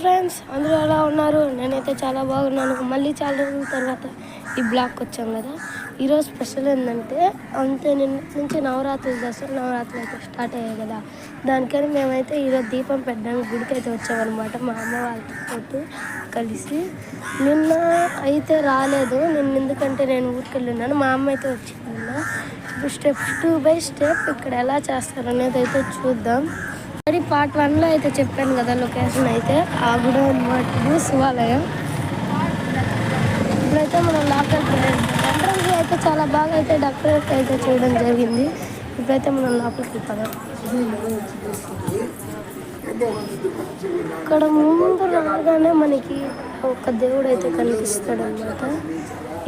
Friends, అందరూ ఎలా ఉన్నారు? నేనైతే చాలా బాగున్నాను. మళ్ళీ చాలా రోజుల తర్వాత ఈ బ్లాగ్కి వచ్చాం కదా. ఈరోజు స్పెషల్ ఏంటంటే నిన్న నుంచి నవరాత్రులు, దసరా నవరాత్రులు అయితే స్టార్ట్ అయ్యాయి కదా. దానికని మేమైతే ఈరోజు దీపం పెట్టడానికి గుడికి అయితే వచ్చామన్నమాట. మా అమ్మ వాళ్ళతో కలిసి. నిన్న అయితే రాలేదు, ఎందుకంటే నేను ఊరికి వెళ్ళినాను. మా అమ్మ అయితే వచ్చింది నిన్న. ఇప్పుడు స్టెప్ 2 బై స్టెప్ ఇక్కడ ఎలా చేస్తారు అనేది అయితే చూద్దాం. పార్ట్ 1లో అయితే చెప్పాను కదా లొకేషన్ అయితే. ఆ గుడి అన్నమాట, శివాలయం. ఇప్పుడైతే మనం లోపలికి ఎంట్రన్స్ అయితే చాలా బాగా అయితే డెకరేట్ అయితే చేయడం జరిగింది. ఇప్పుడైతే మనం లోపలికి వెళ్ళిపోదాం. ఇక్కడ ముందు రాగానే మనకి ఒక దేవుడు అయితే కనిపిస్తాడు అనమాట.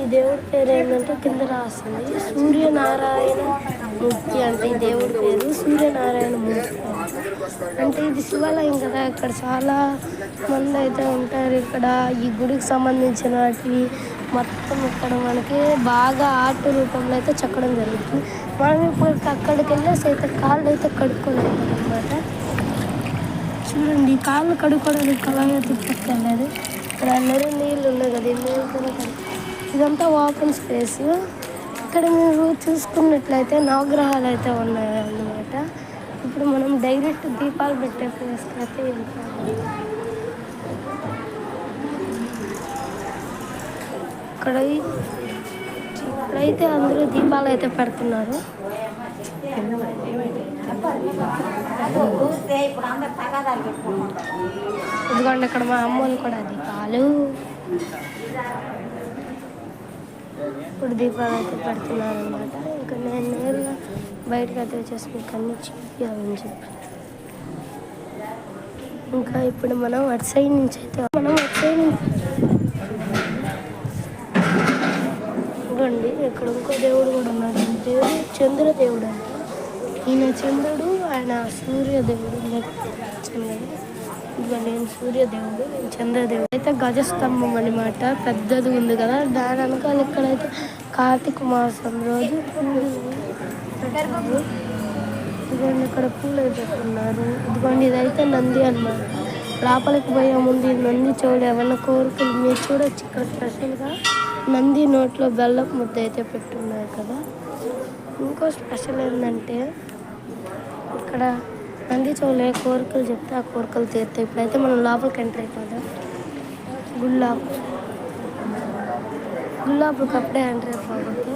ఈ దేవుడి పేరు ఏంటంటే కింద రాస్తుంది సూర్యనారాయణ మూర్తి. అంటే ఈ దేవుడి పేరు సూర్యనారాయణ మూర్తి. అంటే ఇది శివాలయం కదా, ఇక్కడ చాలా మంది అయితే ఉంటారు. ఇక్కడ ఈ గుడికి సంబంధించిన వాటివి మొత్తం ఇక్కడ మనకి బాగా ఆర్ట్ రూపంలో అయితే చెక్కడం జరుగుతుంది. మనం ఇప్పుడు అక్కడికి వెళ్ళేసి అయితే కాళ్ళు అయితే కడుక్కోలేదు అనమాట. చూడండి, కాళ్ళు కడుక్కోవడానికి అలాగే తిప్పలేదు. ఇక్కడ అందరూ నీళ్ళు ఉన్నాయి కదా, ఈ నీళ్ళు కూడా ఇదంతా ఓపెన్ స్పేస్. ఇక్కడ మీరు చూసుకున్నట్లయితే నవగ్రహాలు అయితే ఉన్నాయి అన్నమాట. ఇప్పుడు మనం డైరెక్ట్ దీపాలు పెట్టే ప్లేస్కి అయితే వెళ్తాము. ఇక్కడైతే అందరూ దీపాలు అయితే పెడుతున్నారు. ఇదిగోండి, ఇక్కడ మా అమ్మోళ్ళు కూడా దీపాలు. ఇప్పుడు దీపాలు అయితే పెడుతున్నారు అనమాట. ఇంకా నేను నేరుగా బయటకు అయితే వచ్చేసి మీకు అన్ని చూపించాలని చెప్పి. ఇంకా ఇప్పుడు మనం అటు సైడ్ నుంచి చూడండి, ఇక్కడ ఇంకో దేవుడు కూడా ఉన్నాడు. దేవుడు చంద్రదేవుడు అంట. ఈయన చంద్రుడు, ఆయన సూర్యదేవుడు. చంద్రుడు, ఇదిగో నేను సూర్యదేవుడు, నేను చంద్రదేవుడు. అయితే గజస్తంభం అనమాట, పెద్దది ఉంది కదా. దాని వెనకాల ఇక్కడైతే కార్తీక మాసం రోజు ఇదిగోండి, ఇక్కడ పూలు అయితే పెట్టుకున్నారు. ఇదిగోండి, ఇదైతే నంది అనమాట. లోపలికి పోయే ముందు నంది చెవులు ఏమన్నా కోరికలు మీరు చూడొచ్చు. ఇక్కడ స్పెషల్గా నంది నోట్లో బెల్లం ముద్ద అయితే పెట్టున్నారు కదా. ఇంకో స్పెషల్ ఏంటంటే ఇక్కడ నంది చెవులు ఏ కోరికలు చెప్తే ఆ కోరికలు తీరుతాయి. ఇప్పుడైతే మనం లోపలికి ఎంటర్ అయిపోదాం. గుళ్ళాపుకి అప్పుడే ఎంటర్ అయిపోతే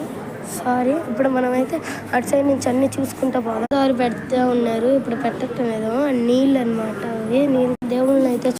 సారీ. ఇప్పుడు మనమైతే అటు సైడ్ నుంచి అన్ని చూసుకుంటూ పోదాం. పెడతా ఉన్నారు, ఇప్పుడు పెట్టడం ఏదో నీళ్ళు అనమాట. అవి నీళ్ళు దేవుళ్ళని అయితే